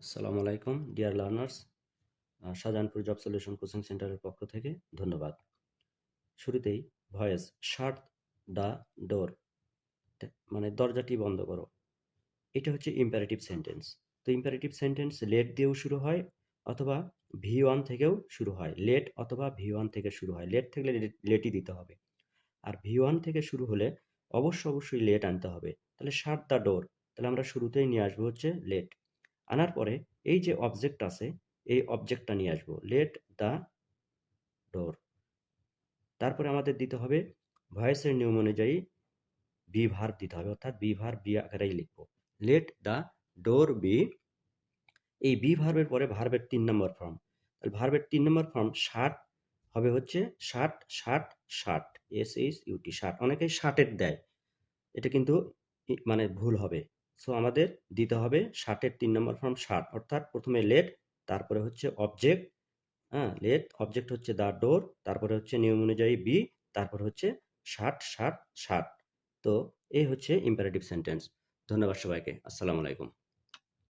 আসসালামু আলাইকুম dear learners. Shahjahanpur job solution coaching সেন্টারের পক্ষ থেকে ধন্যবাদ। শুরুতেই ভয়েস শাট দ্য ডোর, মানে দরজাটি বন্ধ করো। এটা হচ্ছে ইম্পারেটিভ সেন্টেন্স। তো ইম্পারেটিভ সেন্টেন্স লেট দিয়েও শুরু হয় অথবা ভি ওয়ান থেকেও শুরু হয়। লেট অথবা ভি ওয়ান থেকে শুরু হয়। লেট থাকলে লেটই দিতে হবে। আর ভি ওয়ান থেকে শুরু হলে অবশ্যই লেট আনতে হবে। তাহলে শাট দ্য ডোর, তাহলে আমরা শুরুতেই নিয়ে আসবো হচ্ছে লেট। আনার পরে এই যে অবজেক্ট আছে, এই অবজেক্টটা নিয়ে আসবো, লেট দ্য ডোর। তারপরে আমাদের দিতে হবে ভয়েসের নিয়ম অনুযায়ী বি ভার্ব দিতে হবে, অর্থাৎ বি ভার্ব বি আকারেই লিখবো। লেট দ্য ডোর বি, এই বি ভার্বের পরে ভার্বের ৩ নম্বর ফর্ম। তাহলে ভার্বের ৩ নম্বর ফর্ম শাট হবে হচ্ছে শাট শাট শাট, SHUT শাট। অনেকেই শাটের দেয়, এটা কিন্তু মানে ভুল হবে। সো আমাদের দিতে হবে শার্টের ৩ নম্বর ফর্ম শার্ট, অর্থাৎ প্রথমে লেট, তারপরে হচ্ছে অবজেক্ট, হ্যাঁ লেট, অবজেক্ট হচ্ছে দ্য ডোর, তারপরে হচ্ছে নিয়ম অনুযায়ী বি, তারপর হচ্ছে শার্ট শার্ট শার্ট। তো এই হচ্ছে ইম্পারেটিভ সেন্টেন্স। ধন্যবাদ সবাইকে। আসসালামু আলাইকুম।